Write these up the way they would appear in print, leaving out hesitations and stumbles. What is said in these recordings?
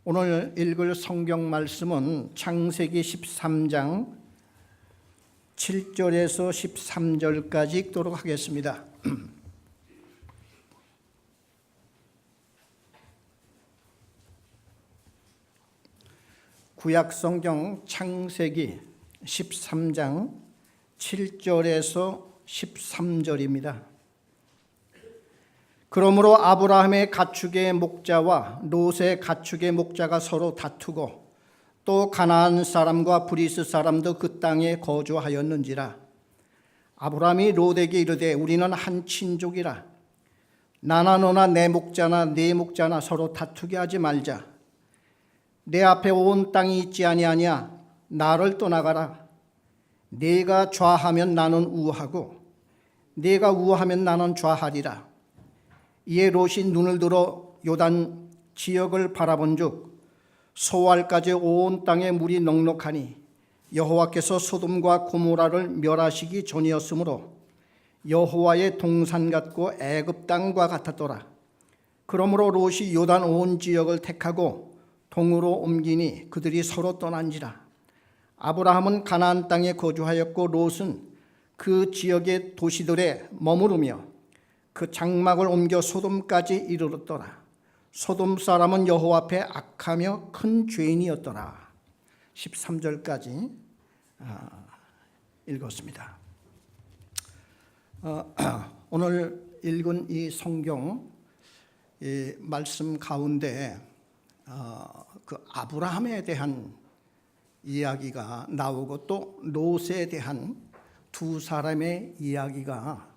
오늘 읽을 성경 말씀은 창세기 13장 7절에서 13절까지 읽도록 하겠습니다. 구약 성경 창세기 13장 7절에서 13절입니다. 그러므로 아브라함의 가축의 목자와 롯의 가축의 목자가 서로 다투고 또 가나안 사람과 브리스 사람도 그 땅에 거주하였는지라. 아브라함이 롯에게 이르되 우리는 한 친족이라. 나나 너나 내 목자나 네 목자나 서로 다투게 하지 말자. 내 앞에 온 땅이 있지 아니하냐. 나를 떠나가라. 네가 좌하면 나는 우하고 네가 우하면 나는 좌하리라. 이에 롯이 눈을 들어 요단 지역을 바라본즉 소알까지 온 땅에 물이 넉넉하니 여호와께서 소돔과 고모라를 멸하시기 전이었으므로 여호와의 동산 같고 애굽 땅과 같았더라. 그러므로 롯이 요단 온 지역을 택하고 동으로 옮기니 그들이 서로 떠난지라. 아브라함은 가나안 땅에 거주하였고 롯은 그 지역의 도시들에 머무르며 그 장막을 옮겨 소돔까지 이르렀더라. 소돔 사람은 여호와 앞에 악하며 큰 죄인이었더라. 13절까지 읽었습니다. 오늘 읽은 이 성경 말씀 가운데 그 아브라함에 대한 이야기가 나오고 또 롯에 대한 두 사람의 이야기가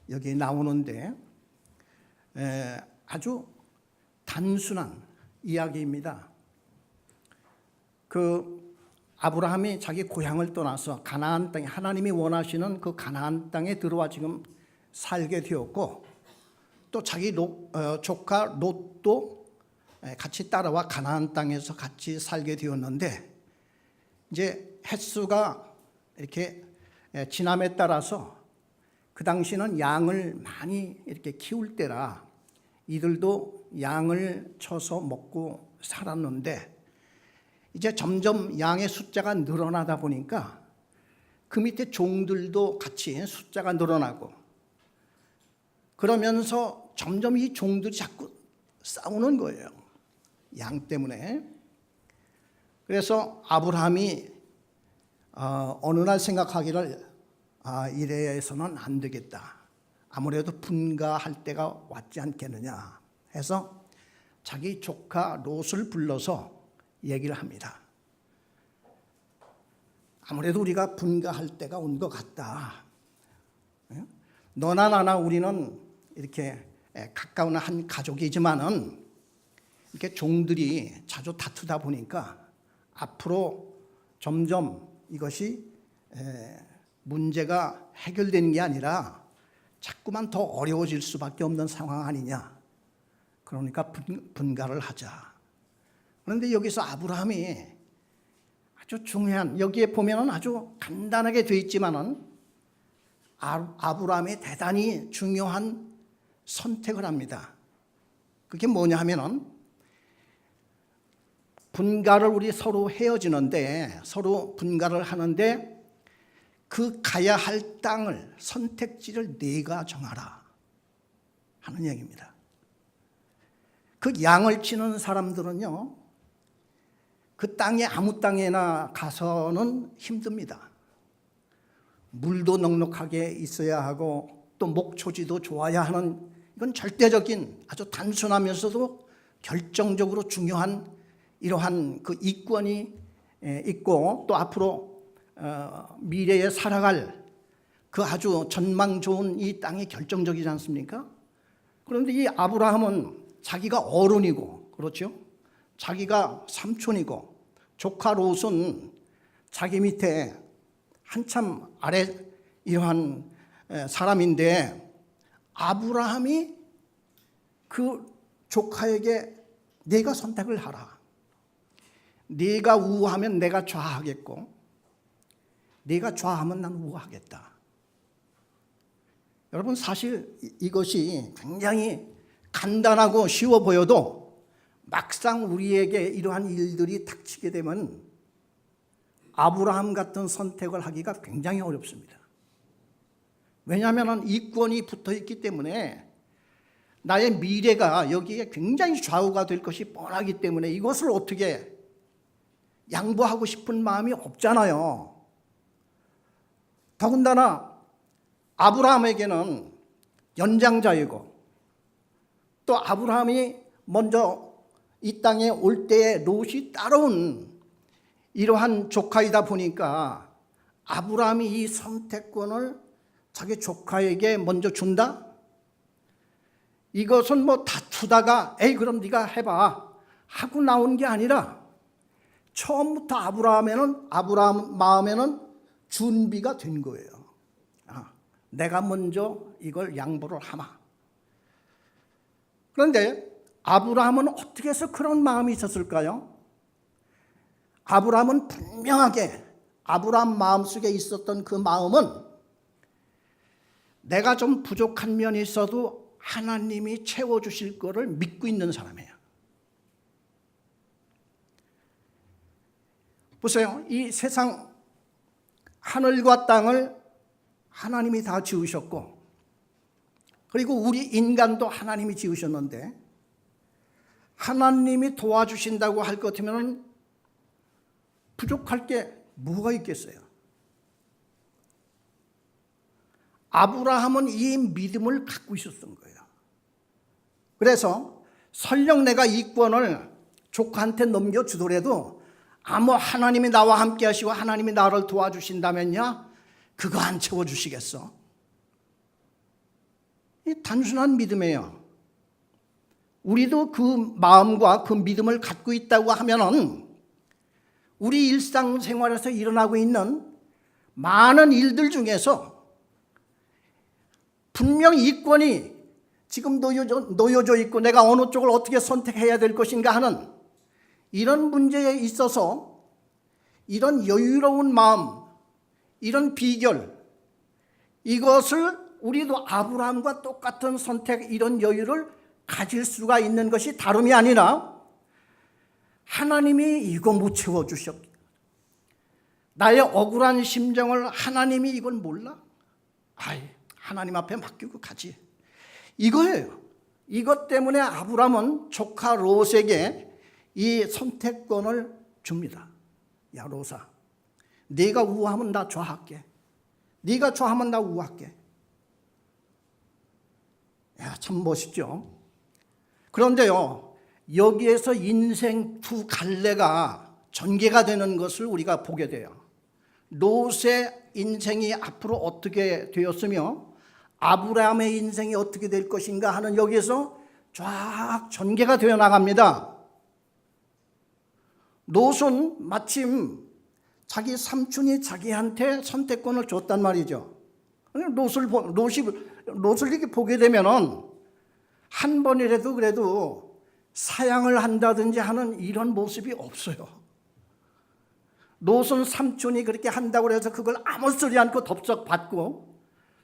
여기 나오는데 아주 단순한 이야기입니다. 그 아브라함이 자기 고향을 떠나서 가나안 땅에 하나님이 원하시는 그 가나안 땅에 들어와 지금 살게 되었고 또 자기 조카 롯도 같이 따라와 가나안 땅에서 같이 살게 되었는데 이제 횟수가 이렇게 지남에 따라서 그 당시는 양을 많이 이렇게 키울 때라 이들도 양을 쳐서 먹고 살았는데 이제 점점 양의 숫자가 늘어나다 보니까 그 밑에 종들도 같이 숫자가 늘어나고 그러면서 점점 이 종들이 자꾸 싸우는 거예요. 양 때문에. 그래서 아브라함이 어느 날 생각하기를 이래서는 안 되겠다. 아무래도 분가할 때가 왔지 않겠느냐 해서 자기 조카 롯을 불러서 얘기를 합니다. 아무래도 우리가 분가할 때가 온 것 같다. 너나 나나 우리는 이렇게 가까운 한 가족이지만은 이렇게 종들이 자주 다투다 보니까 앞으로 점점 이것이 문제가 해결되는 게 아니라 자꾸만 더 어려워질 수밖에 없는 상황 아니냐. 그러니까 분가를 하자. 그런데 여기서 아브라함이 아주 중요한, 여기에 보면은 아주 간단하게 되어 있지만은 아브라함이 대단히 중요한 선택을 합니다. 그게 뭐냐 하면은 분가를 우리 서로 헤어지는데 서로 분가를 하는데 그 가야 할 땅을 선택지를 네가 정하라 하는 얘기입니다. 그 양을 치는 사람들은요 그 땅에 아무 땅에나 가서는 힘듭니다. 물도 넉넉하게 있어야 하고 또 목초지도 좋아야 하는 이건 절대적인 아주 단순하면서도 결정적으로 중요한 이러한 그 이권이 있고 또 앞으로 미래에 살아갈 그 아주 전망 좋은 이 땅이 결정적이지 않습니까? 그런데 이 아브라함은 자기가 어른이고 그렇죠? 자기가 삼촌이고 조카 롯은 자기 밑에 한참 아래 이러한 사람인데 아브라함이 그 조카에게 네가 선택을 하라. 네가 우하면 내가 좌하겠고 네가 좌하면 난 우하겠다. 여러분 사실 이것이 굉장히 간단하고 쉬워 보여도 막상 우리에게 이러한 일들이 닥치게 되면 아브라함 같은 선택을 하기가 굉장히 어렵습니다. 왜냐하면 이권이 붙어 있기 때문에 나의 미래가 여기에 굉장히 좌우가 될 것이 뻔하기 때문에 이것을 어떻게 양보하고 싶은 마음이 없잖아요. 더군다나 아브라함에게는 연장자이고 또 아브라함이 먼저 이 땅에 올 때에 롯이 따라온 이러한 조카이다 보니까 아브라함이 이 선택권을 자기 조카에게 먼저 준다? 이것은 뭐 다투다가 에이 그럼 네가 해봐 하고 나온 게 아니라 처음부터 아브라함 마음에는 준비가 된 거예요. 내가 먼저 이걸 양보를 하마. 그런데 아브라함은 어떻게 해서 그런 마음이 있었을까요? 아브라함은 분명하게 아브라함 마음속에 있었던 그 마음은 내가 좀 부족한 면이 있어도 하나님이 채워주실 거를 믿고 있는 사람이에요. 보세요. 이 세상 하늘과 땅을 하나님이 다 지으셨고 그리고 우리 인간도 하나님이 지으셨는데 하나님이 도와주신다고 할 것 같으면 부족할 게 뭐가 있겠어요? 아브라함은 이 믿음을 갖고 있었던 거예요. 그래서 설령 내가 이 권을 조카한테 넘겨주더라도 아무 하나님이 나와 함께 하시고 하나님이 나를 도와주신다면야 그거 안 채워주시겠어? 이 단순한 믿음이에요. 우리도 그 마음과 그 믿음을 갖고 있다고 하면은 우리 일상생활에서 일어나고 있는 많은 일들 중에서 분명히 이 권이 지금 놓여져 있고 내가 어느 쪽을 어떻게 선택해야 될 것인가 하는 이런 문제에 있어서 이런 여유로운 마음, 이런 비결, 이것을 우리도 아브라함과 똑같은 선택, 이런 여유를 가질 수가 있는 것이 다름이 아니라 하나님이 이거 못 채워주셨. 나의 억울한 심정을 하나님이 이걸 몰라? 하나님 앞에 맡기고 가지. 이거예요. 이것 때문에 아브라함은 조카 롯에게 이 선택권을 줍니다. 야 롯아, 네가 우하면 나 좌할게. 네가 좌하면 나 우할게. 야, 참 멋있죠. 그런데요, 여기에서 인생 두 갈래가 전개가 되는 것을 우리가 보게 돼요. 롯의 인생이 앞으로 어떻게 되었으며 아브라함의 인생이 어떻게 될 것인가 하는 여기에서 쫙 전개가 되어 나갑니다. 롯은 마침 자기 삼촌이 자기한테 선택권을 줬단 말이죠. 롯을 이렇게 보게 되면은 한 번이라도 그래도 사양을 한다든지 하는 이런 모습이 없어요. 롯은 삼촌이 그렇게 한다고 해서 그걸 아무 소리 않고 덥석 받고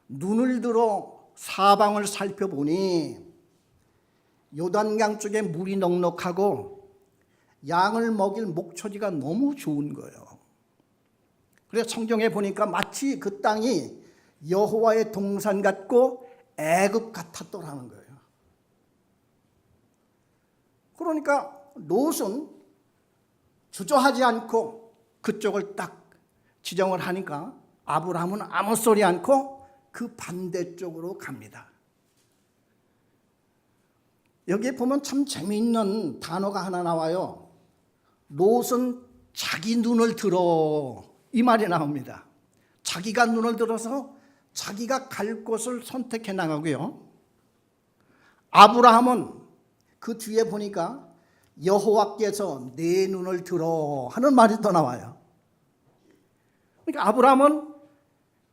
눈을 들어 사방을 살펴보니 요단강 쪽에 물이 넉넉하고 양을 먹일 목초지가 너무 좋은 거예요. 그래서 성경에 보니까 마치 그 땅이 여호와의 동산 같고 애굽 같았더라는 거예요. 그러니까 롯은 주저하지 않고 그쪽을 딱 지정을 하니까 아브라함은 아무 소리 않고 그 반대쪽으로 갑니다. 여기에 보면 참 재미있는 단어가 하나 나와요. 롯은 자기 눈을 들어, 이 말이 나옵니다. 자기가 눈을 들어서 자기가 갈 곳을 선택해 나가고요. 아브라함은 그 뒤에 보니까 여호와께서 내 눈을 들어 하는 말이 또 나와요. 그러니까 아브라함은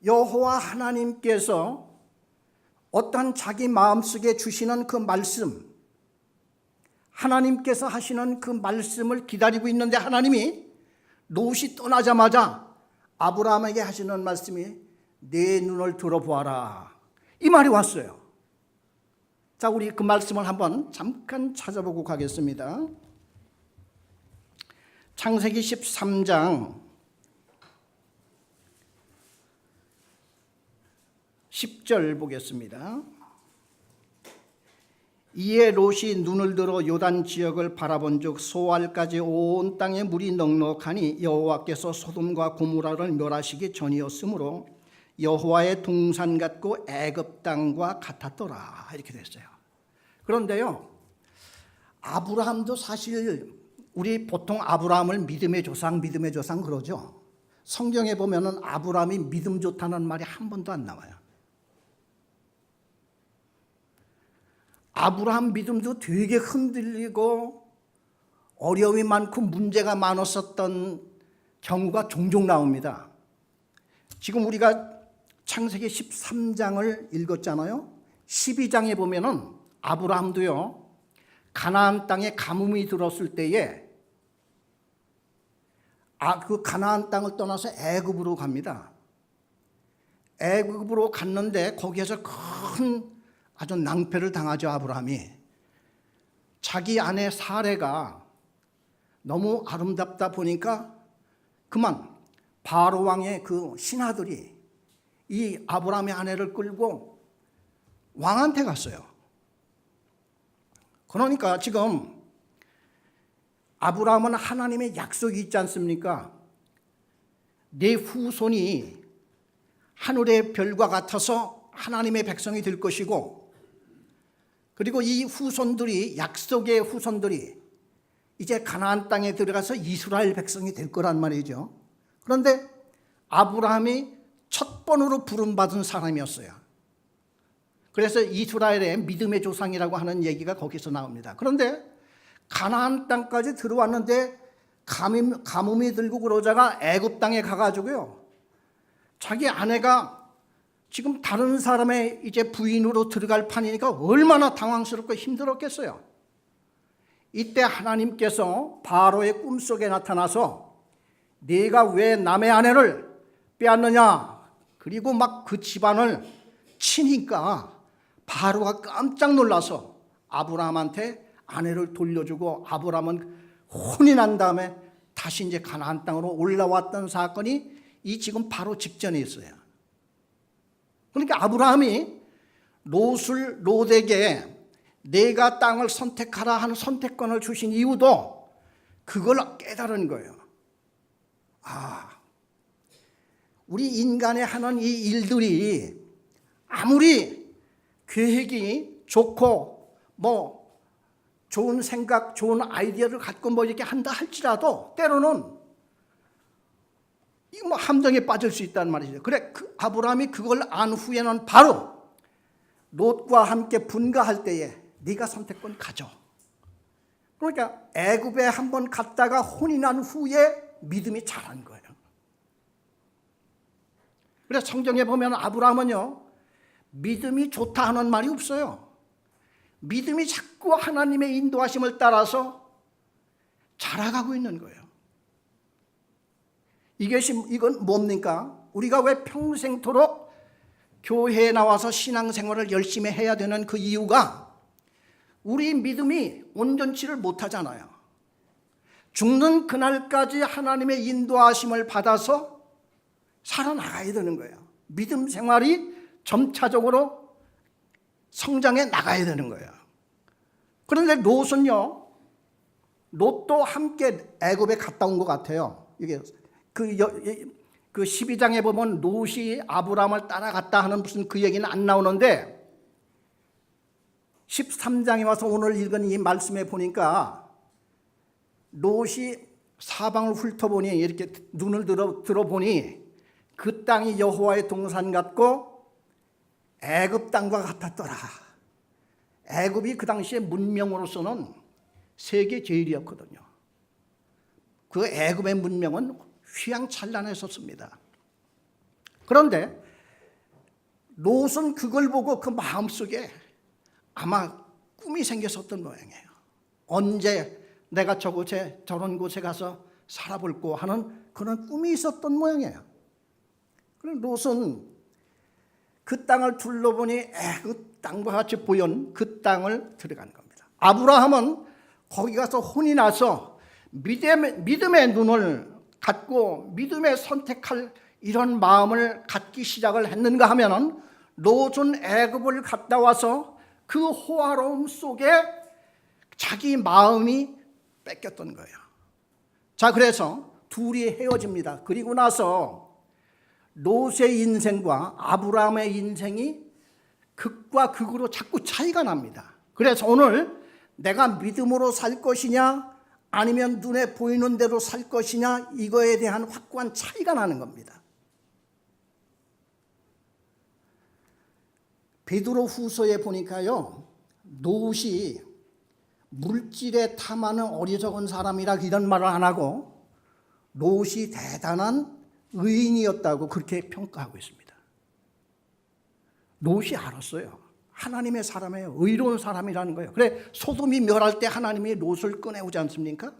여호와 하나님께서 어떠한 자기 마음속에 주시는 그 말씀, 하나님께서 하시는 그 말씀을 기다리고 있는데 하나님이 롯이 떠나자마자 아브라함에게 하시는 말씀이 내 눈을 들어보아라, 이 말이 왔어요. 자, 우리 그 말씀을 한번 잠깐 찾아보고 가겠습니다. 창세기 13장 10절 보겠습니다. 이에 롯이 눈을 들어 요단 지역을 바라본즉 소알까지 온 땅에 물이 넉넉하니 여호와께서 소돔과 고모라를 멸하시기 전이었으므로 여호와의 동산 같고 애굽 땅과 같았더라. 이렇게 됐어요. 그런데요, 아브라함도 사실 우리 보통 아브라함을 믿음의 조상 그러죠. 성경에 보면은 아브라함이 믿음 좋다는 말이 한 번도 안 나와요. 아브라함 믿음도 되게 흔들리고 어려움이 많고 문제가 많았었던 경우가 종종 나옵니다. 지금 우리가 창세기 13장을 읽었잖아요. 12장에 보면은 아브라함도요, 가나안 땅에 가뭄이 들었을 때에 그 가나안 땅을 떠나서 애굽으로 갑니다. 애굽으로 갔는데 거기에서 큰 아주 낭패를 당하죠. 아브라함이 자기 아내 사레가 너무 아름답다 보니까 그만 바로 왕의 그 신하들이 이 아브라함의 아내를 끌고 왕한테 갔어요. 그러니까 지금 아브라함은 하나님의 약속이 있지 않습니까? 내 후손이 하늘의 별과 같아서 하나님의 백성이 될 것이고, 그리고 이 후손들이, 약속의 후손들이 이제 가나안 땅에 들어가서 이스라엘 백성이 될 거란 말이죠. 그런데 아브라함이 첫 번으로 부름받은 사람이었어요. 그래서 이스라엘의 믿음의 조상이라고 하는 얘기가 거기서 나옵니다. 그런데 가나안 땅까지 들어왔는데 가뭄이 들고 그러자가 애굽 땅에 가가지고요, 자기 아내가 지금 다른 사람의 이제 부인으로 들어갈 판이니까 얼마나 당황스럽고 힘들었겠어요. 이때 하나님께서 바로의 꿈속에 나타나서 네가 왜 남의 아내를 빼앗느냐, 그리고 막 그 집안을 치니까 바로가 깜짝 놀라서 아브라함한테 아내를 돌려주고 아브라함은 혼이 난 다음에 다시 이제 가나안 땅으로 올라왔던 사건이 이 지금 바로 직전에 있어요. 그러니까 아브라함이 롯에게 내가 땅을 선택하라 하는 선택권을 주신 이유도 그걸 깨달은 거예요. 우리 인간이 하는 이 일들이 아무리 계획이 좋고 뭐 좋은 생각, 좋은 아이디어를 갖고 뭐 이렇게 한다 할지라도 때로는 뭐 함정에 빠질 수 있다는 말이죠. 그래, 아브라함이 그걸 안 후에는 바로 롯과 함께 분가할 때에 네가 선택권 가져. 그러니까 애굽에 한번 갔다가 혼이 난 후에 믿음이 자란 거예요. 그래서 성경에 보면 아브라함은요, 믿음이 좋다 하는 말이 없어요. 믿음이 자꾸 하나님의 인도하심을 따라서 자라가고 있는 거예요. 이건 뭡니까? 우리가 왜 평생토록 교회에 나와서 신앙생활을 열심히 해야 되는 그 이유가 우리 믿음이 온전치를 못하잖아요. 죽는 그날까지 하나님의 인도하심을 받아서 살아나가야 되는 거예요. 믿음 생활이 점차적으로 성장해 나가야 되는 거예요. 그런데 롯은요, 롯도 함께 애굽에 갔다 온 것 같아요. 이게 그 12장에 보면 롯이 아브라함을 따라갔다 하는 무슨 그 얘기는 안 나오는데 13장에 와서 오늘 읽은 이 말씀에 보니까 롯이 사방을 훑어보니, 이렇게 눈을 들어보니 그 땅이 여호와의 동산 같고 애굽 땅과 같았더라. 애굽이 그 당시에 문명으로서는 세계 제일이었거든요. 그 애굽의 문명은 휘황찬란했었습니다. 그런데 롯은 그걸 보고 그 마음속에 아마 꿈이 생겼었던 모양이에요. 언제 내가 저런 곳에 가서 살아볼고 하는 그런 꿈이 있었던 모양이에요. 그럼 롯은 그 땅을 둘러보니 그 땅과 같이 보인 그 땅을 들어가는 겁니다. 아브라함은 거기 가서 혼이 나서 믿음의 눈을 갖고 믿음의 선택할 이런 마음을 갖기 시작을 했는가 하면은 롯은 애굽을 갔다 와서 그 호화로움 속에 자기 마음이 뺏겼던 거예요. 자, 그래서 둘이 헤어집니다. 그리고 나서 롯의 인생과 아브라함의 인생이 극과 극으로 자꾸 차이가 납니다. 그래서 오늘 내가 믿음으로 살 것이냐 아니면 눈에 보이는 대로 살 것이냐 이거에 대한 확고한 차이가 나는 겁니다. 베드로 후서에 보니까요, 롯이 물질에 탐하는 어리석은 사람이라 이런 말을 안 하고 롯이 대단한 의인이었다고 그렇게 평가하고 있습니다. 롯이 알았어요. 하나님의 사람이에요. 의로운 사람이라는 거예요. 그래, 소돔이 멸할 때 하나님이 롯을 꺼내오지 않습니까?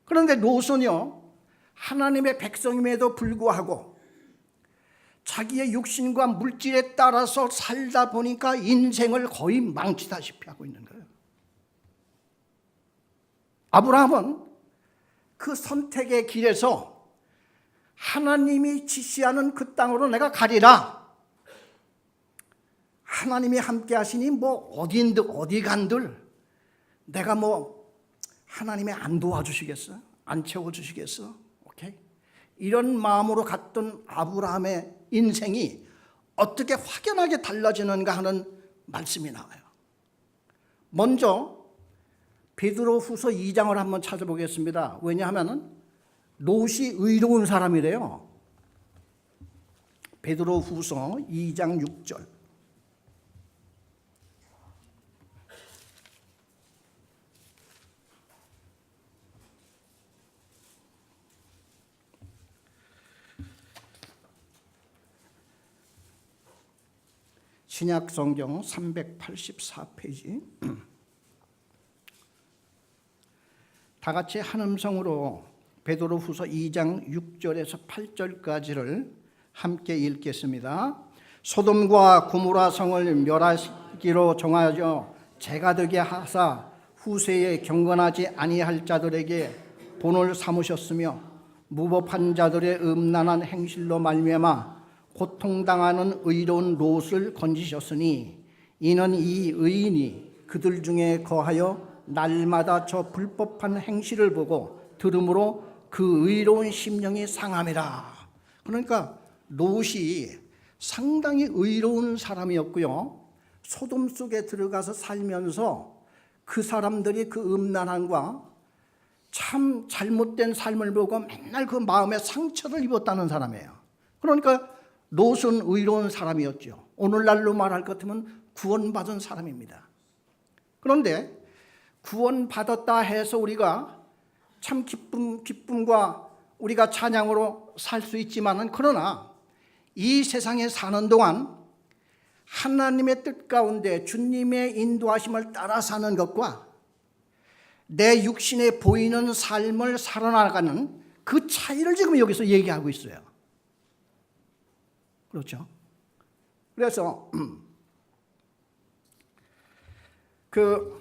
그런데 롯은요, 하나님의 백성임에도 불구하고 자기의 육신과 물질에 따라서 살다 보니까 인생을 거의 망치다시피 하고 있는 거예요. 아브라함은 그 선택의 길에서 하나님이 지시하는 그 땅으로 내가 가리라. 하나님이 함께 하시니 뭐 어디 간들 내가 뭐 하나님이 안 도와주시겠어? 안 채워주시겠어? 오케이? 이런 마음으로 갔던 아브라함의 인생이 어떻게 확연하게 달라지는가 하는 말씀이 나와요. 먼저 베드로 후서 2장을 한번 찾아보겠습니다. 왜냐하면 롯이 의로운 사람이래요. 베드로 후서 2장 6절. 신약 성경 384페이지. 다 같이 한 음성으로 베드로 후서 2장 6절에서 8절까지를 함께 읽겠습니다. 소돔과 고모라 성을 멸하기로 정하여 죄가 되게 하사 후세에 경건하지 아니할 자들에게 본을 삼으셨으며 무법한 자들의 음란한 행실로 말미암아 고통당하는 의로운 롯을 건지셨으니 이는 이 의인이 그들 중에 거하여 날마다 저 불법한 행실을 보고 들음으로 그 의로운 심령이 상함이라. 그러니까 롯이 상당히 의로운 사람이었고요, 소돔 속에 들어가서 살면서 그 사람들이 그 음란함과 참 잘못된 삶을 보고 맨날 그 마음에 상처를 입었다는 사람이에요. 그러니까 롯은 의로운 사람이었죠. 오늘날로 말할 것 같으면 구원받은 사람입니다. 그런데 구원받았다 해서 우리가 참 기쁨과 우리가 찬양으로 살 수 있지만은, 그러나 이 세상에 사는 동안 하나님의 뜻 가운데 주님의 인도하심을 따라 사는 것과 내 육신에 보이는 삶을 살아나가는 그 차이를 지금 여기서 얘기하고 있어요. 그렇죠? 그래서 그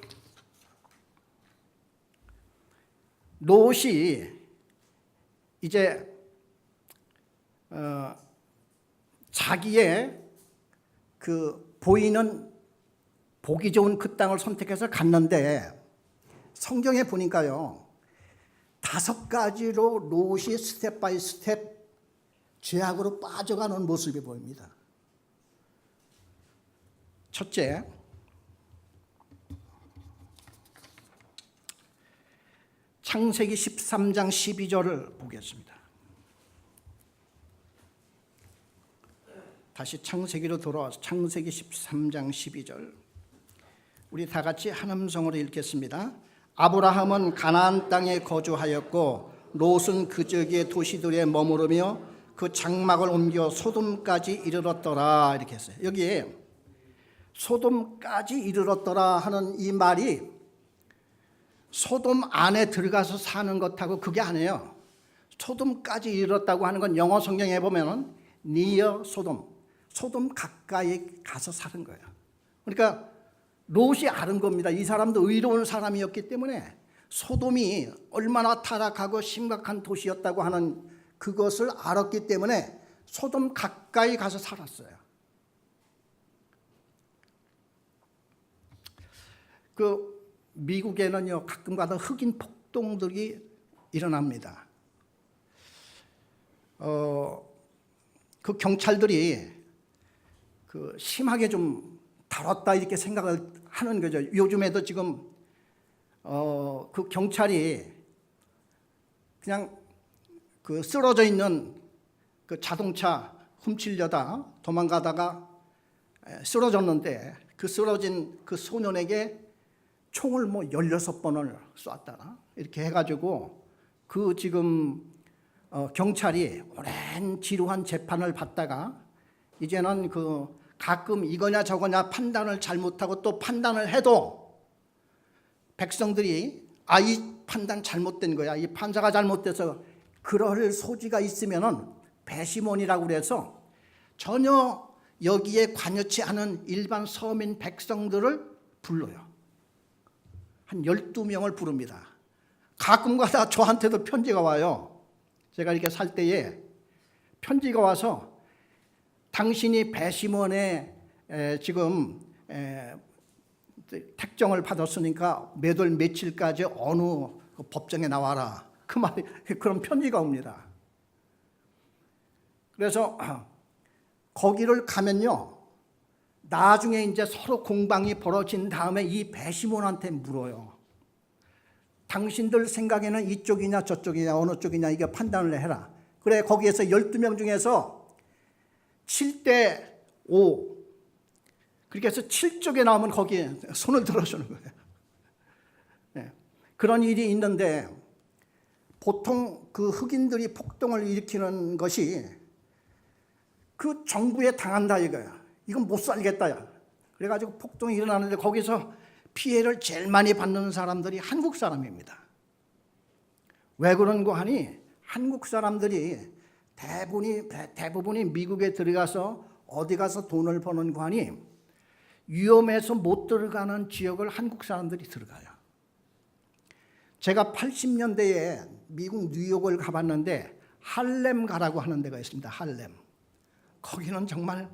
롯이 이제 자기의 그 보이는 보기 좋은 그 땅을 선택해서 갔는데, 성경에 보니까요 5가지로 롯이 스텝 바이 스텝 죄악으로 빠져가는 모습이 보입니다. 첫째, 창세기 13장 12절을 보겠습니다. 다시 창세기로 돌아와서 창세기 13장 12절 우리 다 같이 한 음성으로 읽겠습니다. 아브라함은 가나안 땅에 거주하였고 롯은 그저기의 도시들에 머무르며 그 장막을 옮겨 소돔까지 이르렀더라. 이렇게 했어요. 여기에 소돔까지 이르렀더라 하는 이 말이 소돔 안에 들어가서 사는 것하고 그게 아니에요. 소돔까지 이르렀다고 하는 건 영어 성경에 보면은 near 소돔, 소돔 가까이 가서 사는 거예요. 그러니까 롯이 아는 겁니다. 이 사람도 의로운 사람이었기 때문에 소돔이 얼마나 타락하고 심각한 도시였다고 하는 그것을 알았기 때문에 소돔 가까이 가서 살았어요. 그 미국에는요 가끔가다 흑인 폭동들이 일어납니다. 그 경찰들이 그 심하게 좀 다뤘다 이렇게 생각을 하는 거죠. 요즘에도 지금 그 경찰이 그냥 그 쓰러져 있는 그 자동차 훔치려다 도망가다가 쓰러졌는데 그 쓰러진 그 소년에게 총을 뭐 16번을 쐈다 이렇게 해가지고 그 지금 경찰이 오랜 지루한 재판을 받다가 이제는 그 가끔 이거냐 저거냐 판단을 잘못하고 또 판단을 해도 백성들이 이 판단 잘못된 거야, 이 판사가 잘못돼서 그럴 소지가 있으면은 배심원이라고 그래서 전혀 여기에 관여치 않은 일반 서민 백성들을 불러요. 한 12명을 부릅니다. 가끔가다 저한테도 편지가 와요. 제가 이렇게 살 때에 편지가 와서 당신이 배심원에 지금 택정을 받았으니까 몇 월 며칠까지 어느 법정에 나와라. 그 말이 그런 편지가 옵니다. 그래서 거기를 가면요, 나중에 이제 서로 공방이 벌어진 다음에 이 배심원한테 물어요. 당신들 생각에는 이쪽이냐 저쪽이냐 어느 쪽이냐 이게 판단을 해라. 그래, 거기에서 12명 중에서 7대5 그렇게 해서 7쪽에 나오면 거기에 손을 들어주는 거예요. 네. 그런 일이 있는데 보통 그 흑인들이 폭동을 일으키는 것이 그 정부에 당한다 이거야. 이건 못 살겠다. 그래가지고 폭동이 일어나는데 거기서 피해를 제일 많이 받는 사람들이 한국 사람입니다. 왜 그런고 하니 한국 사람들이 대부분이 미국에 들어가서 어디 가서 돈을 버는고 하니 위험해서 못 들어가는 지역을 한국 사람들이 들어가요. 제가 80년대에 미국 뉴욕을 가봤는데 할렘 가라고 하는 데가 있습니다. 할렘. 거기는 정말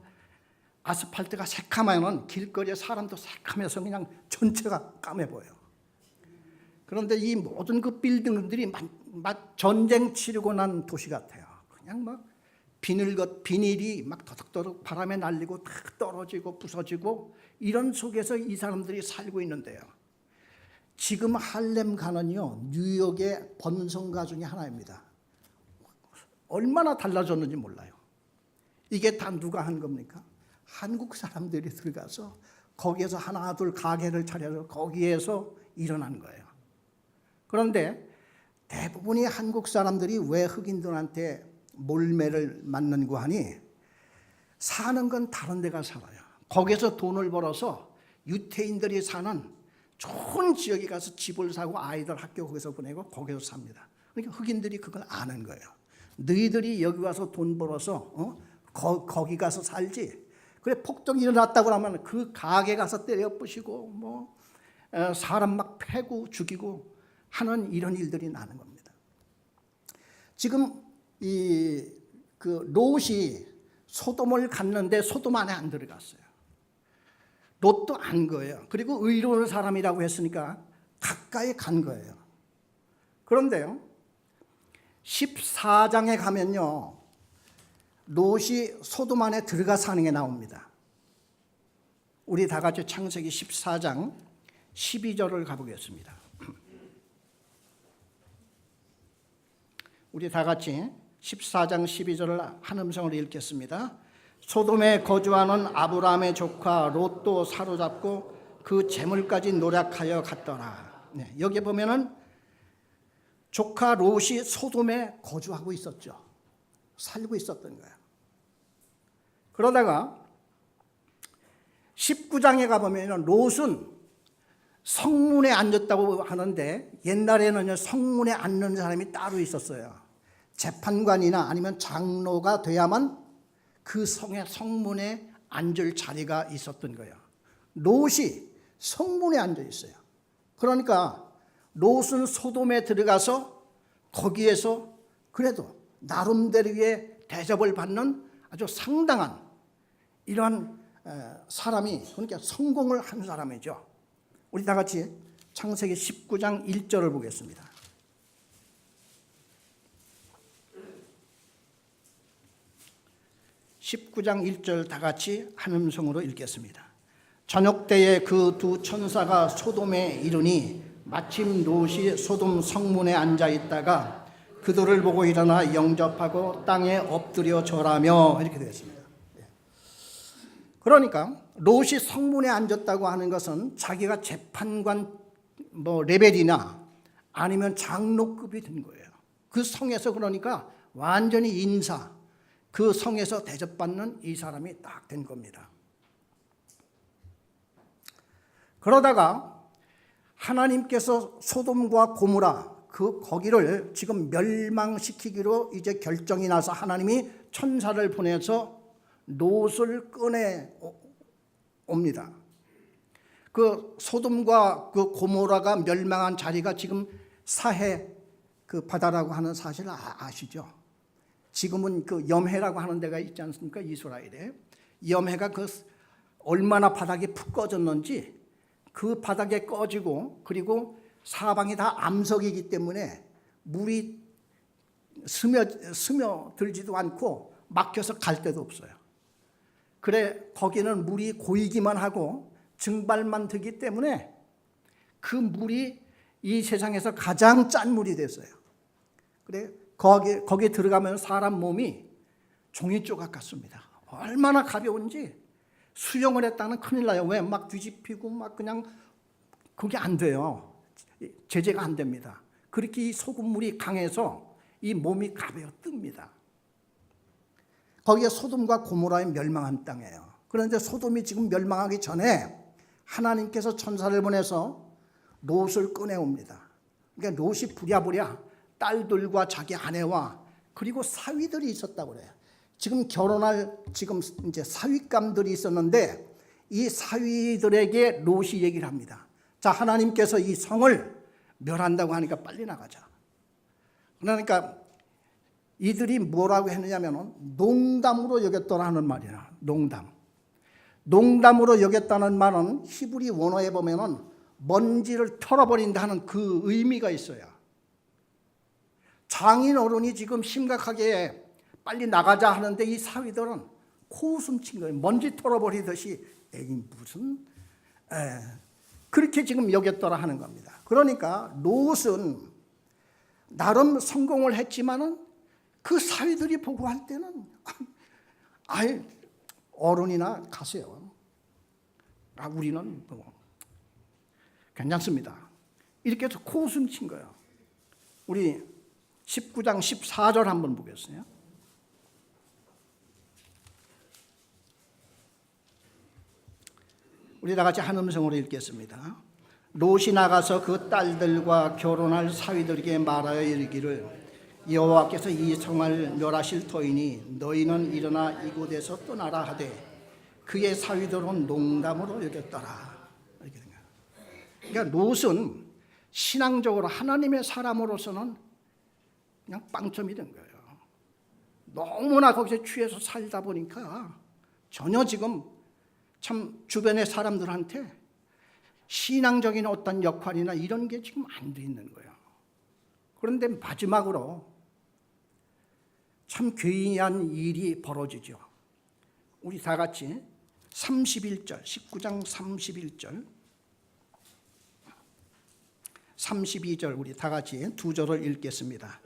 아스팔트가 새카매는 길거리에 사람도 새카매서 그냥 전체가 까매 보여요. 그런데 이 모든 그 빌딩들이 막 전쟁 치르고 난 도시 같아요. 그냥 막 비닐이 막 더덕더덕 바람에 날리고 탁 떨어지고 부서지고 이런 속에서 이 사람들이 살고 있는데요. 지금 할렘 가는요 뉴욕의 번성가 중에 하나입니다. 얼마나 달라졌는지 몰라요. 이게 다 누가 한 겁니까? 한국 사람들이 들어가서 거기에서 하나 둘 가게를 차려서 거기에서 일어난 거예요. 그런데 대부분이 한국 사람들이 왜 흑인들한테 몰매를 맞는고 하니 사는 건 다른 데 가서 살아요. 거기서 돈을 벌어서 유태인들이 사는 좋은 지역에 가서 집을 사고 아이들 학교 거기서 보내고 거기서 삽니다. 그러니까 흑인들이 그걸 아는 거예요. 너희들이 여기 와서 돈 벌어서 거기 가서 살지. 그래, 폭동이 일어났다고 하면 그 가게 가서 때려 부시고 사람 막 패고 죽이고 하는 이런 일들이 나는 겁니다. 지금 그 롯이 소돔을 갔는데 소돔 안에 안 들어갔어요. 롯도 안 거예요. 그리고 의로운 사람이라고 했으니까 가까이 간 거예요. 그런데요, 14장에 가면요, 롯이 소돔 안에 들어가 사는 게 나옵니다. 우리 다 같이 창세기 14장 12절을 가보겠습니다. 우리 다 같이 14장 12절을 한 음성으로 읽겠습니다. 소돔에 거주하는 아브라함의 조카 롯도 사로잡고 그 재물까지 노략하여 갔더라. 네, 여기 보면은 조카 롯이 소돔에 거주하고 있었죠. 살고 있었던 거예요. 그러다가 19장에 가보면 롯은 성문에 앉았다고 하는데 옛날에는 성문에 앉는 사람이 따로 있었어요. 재판관이나 아니면 장로가 돼야만 그 성의 성문에 앉을 자리가 있었던 거예요. 롯이 성문에 앉아 있어요. 그러니까 롯은 소돔에 들어가서 거기에서 그래도 나름대로의 대접을 받는 아주 상당한 이러한 사람이, 그러니까 성공을 한 사람이죠. 우리 다 같이 창세기 19장 1절을 보겠습니다. 19장 1절 다 같이 한 음성으로 읽겠습니다. 저녁 때에 그 두 천사가 소돔에 이르니 마침 롯이 소돔 성문에 앉아 있다가 그들을 보고 일어나 영접하고 땅에 엎드려 절하며, 이렇게 되었습니다. 그러니까 롯이 성문에 앉았다고 하는 것은 자기가 재판관 레벨이나 아니면 장로급이 된 거예요. 그 성에서, 그러니까 완전히 인사, 그 성에서 대접받는 이 사람이 딱 된 겁니다. 그러다가 하나님께서 소돔과 고모라 거기를 지금 멸망시키기로 이제 결정이 나서 하나님이 천사를 보내서 롯을 꺼내 옵니다. 그 소돔과 그 고모라가 멸망한 자리가 지금 사해 그 바다라고 하는 사실을 아시죠? 지금은 그 염해라고 하는 데가 있지 않습니까? 이스라엘에. 염해가 그 얼마나 바닥이 푹 꺼졌는지 그 바닥에 꺼지고, 그리고 사방이 다 암석이기 때문에 물이 스며들지도 않고 막혀서 갈 데도 없어요. 그래 거기는 물이 고이기만 하고 증발만 되기 때문에 그 물이 이 세상에서 가장 짠 물이 됐어요. 그래 거기 들어가면 사람 몸이 종이 조각 같습니다. 얼마나 가벼운지 수영을 했다는 큰일 나요. 왜? 막 뒤집히고 막 그냥 그게 안 돼요. 제재가 안 됩니다. 그렇게 이 소금물이 강해서 이 몸이 가벼워 뜹니다. 거기가 소돔과 고모라의 멸망한 땅이에요. 그런데 소돔이 지금 멸망하기 전에 하나님께서 천사를 보내서 롯을 꺼내옵니다. 그러니까 롯이 부랴부랴 딸들과 자기 아내와 그리고 사위들이 있었다고 그래요. 지금 결혼할 지금 이제 사위감들이 있었는데 이 사위들에게 롯이 얘기를 합니다. 자, 하나님께서 이 성을 멸한다고 하니까 빨리 나가자. 그러니까 이들이 뭐라고 했느냐면 농담으로 여겼더라 하는 말이야. 농담으로 여겼다는 말은 히브리 원어에 보면은 먼지를 털어버린다 하는 그 의미가 있어요. 장인 어른이 지금 심각하게 빨리 나가자 하는데 이 사위들은 코웃음 친 거예요. 먼지 털어버리듯이 에이 무슨 그렇게 지금 여겼더라 하는 겁니다. 그러니까 롯은 나름 성공을 했지만은 그 사위들이 보고 할 때는 아예 어른이나 가세요. 우리는 괜찮습니다. 이렇게 해서 코웃음 친 거예요. 우리 19장 14절 한번 보겠어요. 우리 다 같이 한 음성으로 읽겠습니다. 롯이 나가서 그 딸들과 결혼할 사위들에게 말하여 이르기를 여호와께서 이 성을 멸하실 터이니 너희는 일어나 이곳에서 떠나라 하되 그의 사위들은 농담으로 여겼더라. 이렇게 된 거예요. 그러니까 롯은 신앙적으로 하나님의 사람으로서는 그냥 빵점이 된 거예요. 너무나 거기서 취해서 살다 보니까 전혀 지금 참 주변의 사람들한테 신앙적인 어떤 역할이나 이런 게 지금 안 돼 있는 거예요. 그런데 마지막으로 참 괴이한 일이 벌어지죠. 우리 다 같이 31절, 19장 31절, 32절 우리 다 같이 두 절을 읽겠습니다.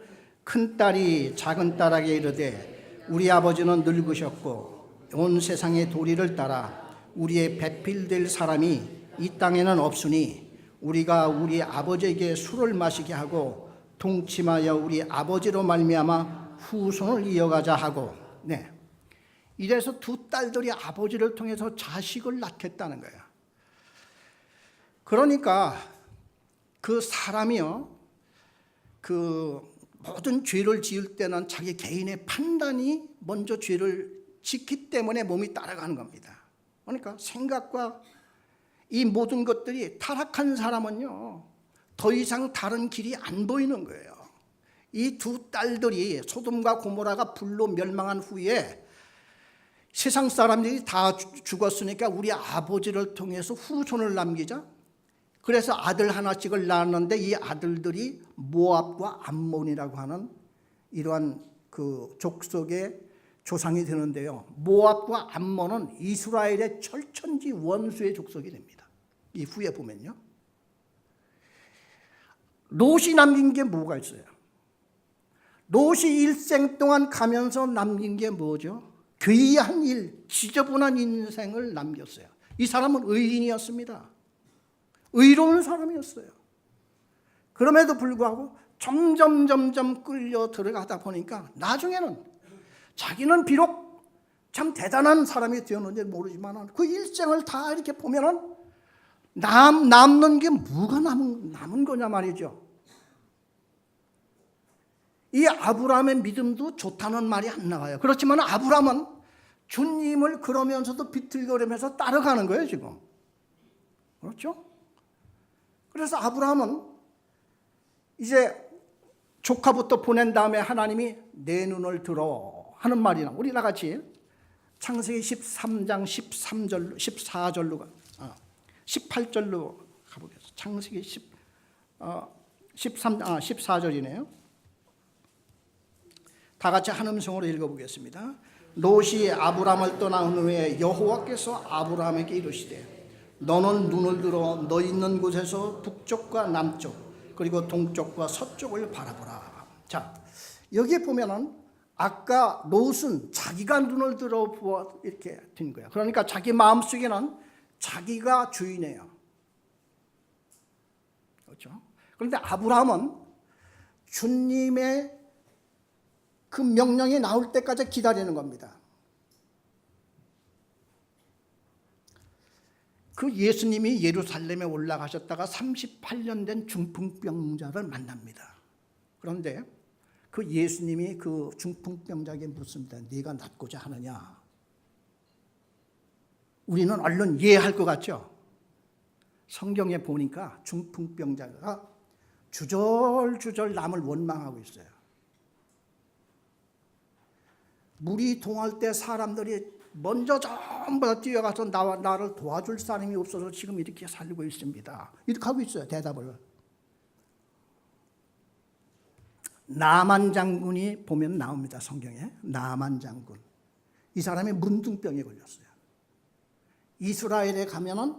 큰딸이 작은딸에게 이르되 우리 아버지는 늙으셨고 온 세상의 도리를 따라 우리의 배필될 사람이 이 땅에는 없으니 우리가 우리 아버지에게 술을 마시게 하고 동침하여 우리 아버지로 말미암아 후손을 이어가자 하고, 이래서 두 딸들이 아버지를 통해서 자식을 낳겠다는 거예요. 그러니까 그 사람이요, 그 모든 죄를 지을 때는 자기 개인의 판단이 먼저 죄를 지키 때문에 몸이 따라가는 겁니다. 그러니까 생각과 이 모든 것들이 타락한 사람은요, 더 이상 다른 길이 안 보이는 거예요. 이 두 딸들이 소돔과 고모라가 불로 멸망한 후에 세상 사람들이 다 죽었으니까 우리 아버지를 통해서 후손을 남기자. 그래서 아들 하나씩을 낳았는데 이 아들들이 모압과 암몬이라고 하는 이러한 그 족속의 조상이 되는데요. 모압과 암몬은 이스라엘의 철천지 원수의 족속이 됩니다. 이 후에 보면요. 롯이 남긴 게 뭐가 있어요? 롯이 일생 동안 가면서 남긴 게 뭐죠? 귀한 일, 지저분한 인생을 남겼어요. 이 사람은 의인이었습니다. 의로운 사람이었어요. 그럼에도 불구하고 점점 끌려 들어가다 보니까 나중에는 자기는 비록 참 대단한 사람이 되었는지 모르지만 그 일생을 다 이렇게 보면은 남는 게 뭐가 남은 거냐 말이죠. 이 아브라함의 믿음도 좋다는 말이 안 나와요. 그렇지만 아브라함은 주님을 그러면서도 비틀거리면서 따라가는 거예요, 지금. 그렇죠? 그래서 아브라함은 이제 조카부터 보낸 다음에 하나님이 내 눈을 들어 하는 말이나 우리 다 같이 창세기 13장 13절로 14절로 18절로 가보겠습니다. 창세기 14절이네요. 다 같이 한 음성으로 읽어보겠습니다. 롯이 아브라함을 떠난 후에 여호와께서 아브라함에게 이르시되 너는 눈을 들어 너 있는 곳에서 북쪽과 남쪽 그리고 동쪽과 서쪽을 바라보라. 자, 여기에 보면은 아까 롯은 자기가 눈을 들어 보아 이렇게 된 거야. 그러니까 자기 마음속에는 자기가 주인이에요. 그렇죠? 그런데 아브라함은 주님의 그 명령이 나올 때까지 기다리는 겁니다. 그 예수님이 예루살렘에 올라가셨다가 38년 된 중풍병자를 만납니다. 그런데 그 예수님이 그 중풍병자에게 묻습니다. 네가 낫고자 하느냐? 우리는 얼른 이해할 것 같죠? 성경에 보니까 중풍병자가 주절주절 남을 원망하고 있어요. 물이 동할 때 사람들이 먼저 전부 다 뛰어가서 나를 도와줄 사람이 없어서 지금 이렇게 살고 있습니다. 이렇게 하고 있어요. 대답을. 나만 장군이 보면 나옵니다. 성경에. 나만 장군. 이 사람이 문둥병에 걸렸어요. 이스라엘에 가면은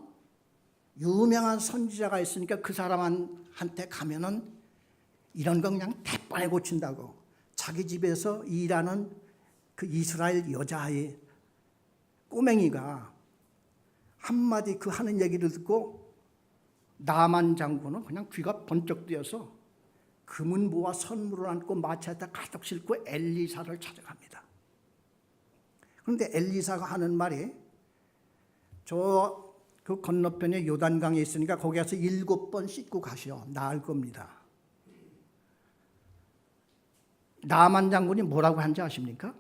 유명한 선지자가 있으니까 그 사람한테 가면은 이런 거 그냥 대번에 고친다고. 자기 집에서 일하는 그 이스라엘 여자의 꼬맹이가 한마디 그 하는 얘기를 듣고 나만 장군은 그냥 귀가 번쩍 뜨여서 금은보와 선물을 안고 마차에다 가득 싣고 엘리사를 찾아갑니다. 그런데 엘리사가 하는 말이 저 그 건너편에 요단강에 있으니까 거기 가서 7번 씻고 가시오. 나을 겁니다. 나만 장군이 뭐라고 한지 아십니까?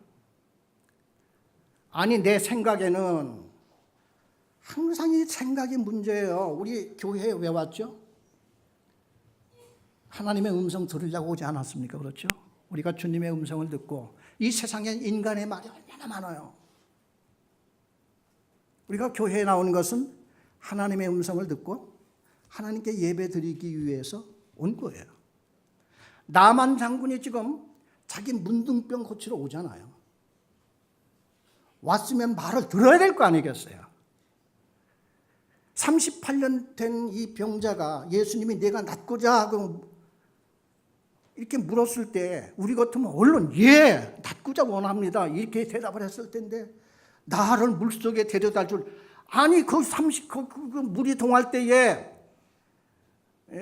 아니 내 생각에는 항상 이 생각이 문제예요. 우리 교회에 왜 왔죠? 하나님의 음성 들으려고 오지 않았습니까? 그렇죠? 우리가 주님의 음성을 듣고 이 세상에 인간의 말이 얼마나 많아요. 우리가 교회에 나오는 것은 하나님의 음성을 듣고 하나님께 예배 드리기 위해서 온 거예요. 나만 장군이 지금 자기 문둥병 고치러 오잖아요. 왔으면 말을 들어야 될 거 아니겠어요? 38년 된 이 병자가 예수님이 내가 낫고자 하고 이렇게 물었을 때 우리 같으면 얼른 예, 낫고자 원합니다. 이렇게 대답을 했을 텐데 나를 물속에 데려다 줄 아니 그 물이 동할 때에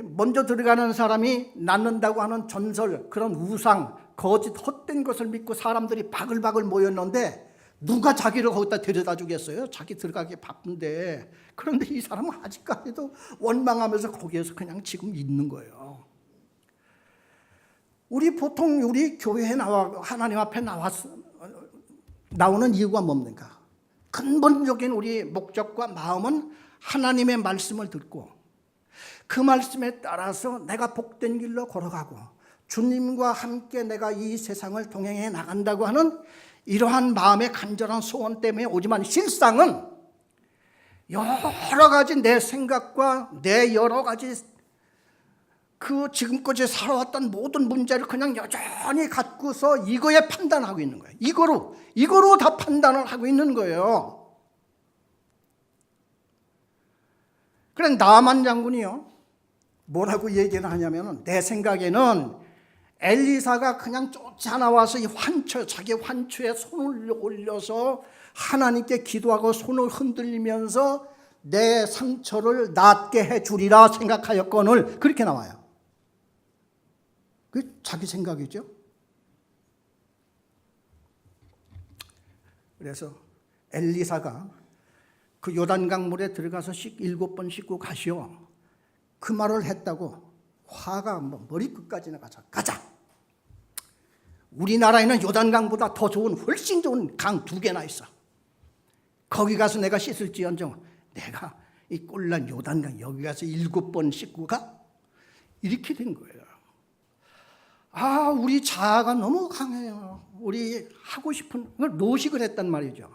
먼저 들어가는 사람이 낫는다고 하는 전설 그런 우상 거짓 헛된 것을 믿고 사람들이 바글바글 모였는데 누가 자기를 거기다 데려다 주겠어요? 자기 들어가기 바쁜데. 그런데 이 사람은 아직까지도 원망하면서 거기에서 그냥 지금 있는 거예요. 우리 보통 우리 교회에 나와 하나님 앞에 나왔 나오는 이유가 뭡니까? 근본적인 우리 목적과 마음은 하나님의 말씀을 듣고 그 말씀에 따라서 내가 복된 길로 걸어가고 주님과 함께 내가 이 세상을 동행해 나간다고 하는 이러한 마음의 간절한 소원 때문에 오지만 실상은 여러 가지 내 생각과 내 여러 가지 그 지금까지 살아왔던 모든 문제를 그냥 여전히 갖고서 이거에 판단하고 있는 거예요. 이거로 다 판단을 하고 있는 거예요. 그래 나만 장군이요. 뭐라고 얘기를 하냐면은 내 생각에는 엘리사가 그냥 쫓아나와서 이 환초, 자기 환초에 손을 올려서 하나님께 기도하고 손을 흔들리면서 내 상처를 낫게 해주리라 생각하였거늘 그렇게 나와요. 그게 자기 생각이죠. 그래서 엘리사가 그 요단강 물에 들어가서 7번 씻고 가시오. 그 말을 했다고 화가 머리끝까지 나가서 가자. 우리나라에는 요단강보다 더 좋은 훨씬 좋은 강 2개나 있어. 거기 가서 내가 씻을지언정 내가 이 꼴난 요단강 여기 가서 7번 씻고 가? 이렇게 된 거예요. 아, 우리 자아가 너무 강해요. 우리 하고 싶은 걸 노식을 했단 말이죠.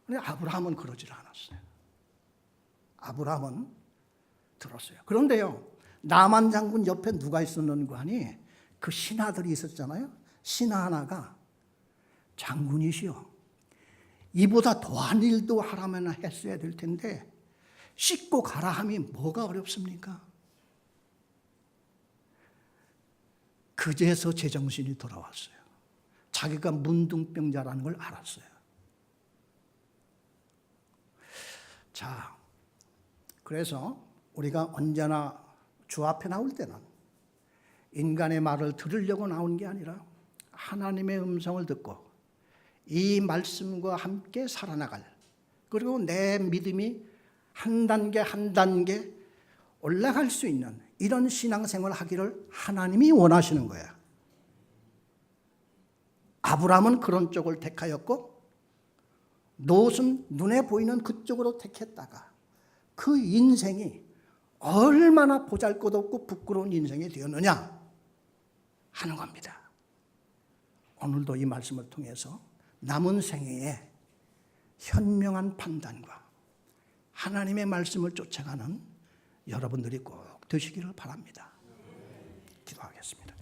근데 아브라함은 그러질 않았어요. 아브라함은 들었어요. 그런데요, 나만 장군 옆에 누가 있었는고 하니 그 신하들이 있었잖아요. 신하 하나가 장군이시여, 이보다 더한 일도 하라면 했어야 될 텐데 씻고 가라 함이 뭐가 어렵습니까? 그제서 제정신이 돌아왔어요. 자기가 문둥병자라는 걸 알았어요. 자, 그래서 우리가 언제나 주 앞에 나올 때는 인간의 말을 들으려고 나온 게 아니라 하나님의 음성을 듣고 이 말씀과 함께 살아나갈, 그리고 내 믿음이 한 단계 한 단계 올라갈 수 있는 이런 신앙생활을 하기를 하나님이 원하시는 거야. 아브라함은 그런 쪽을 택하였고 롯은 눈에 보이는 그쪽으로 택했다가 그 인생이 얼마나 보잘것없고 부끄러운 인생이 되었느냐 하는 겁니다. 오늘도 이 말씀을 통해서 남은 생애에 현명한 판단과 하나님의 말씀을 쫓아가는 여러분들이 꼭 되시기를 바랍니다. 기도하겠습니다.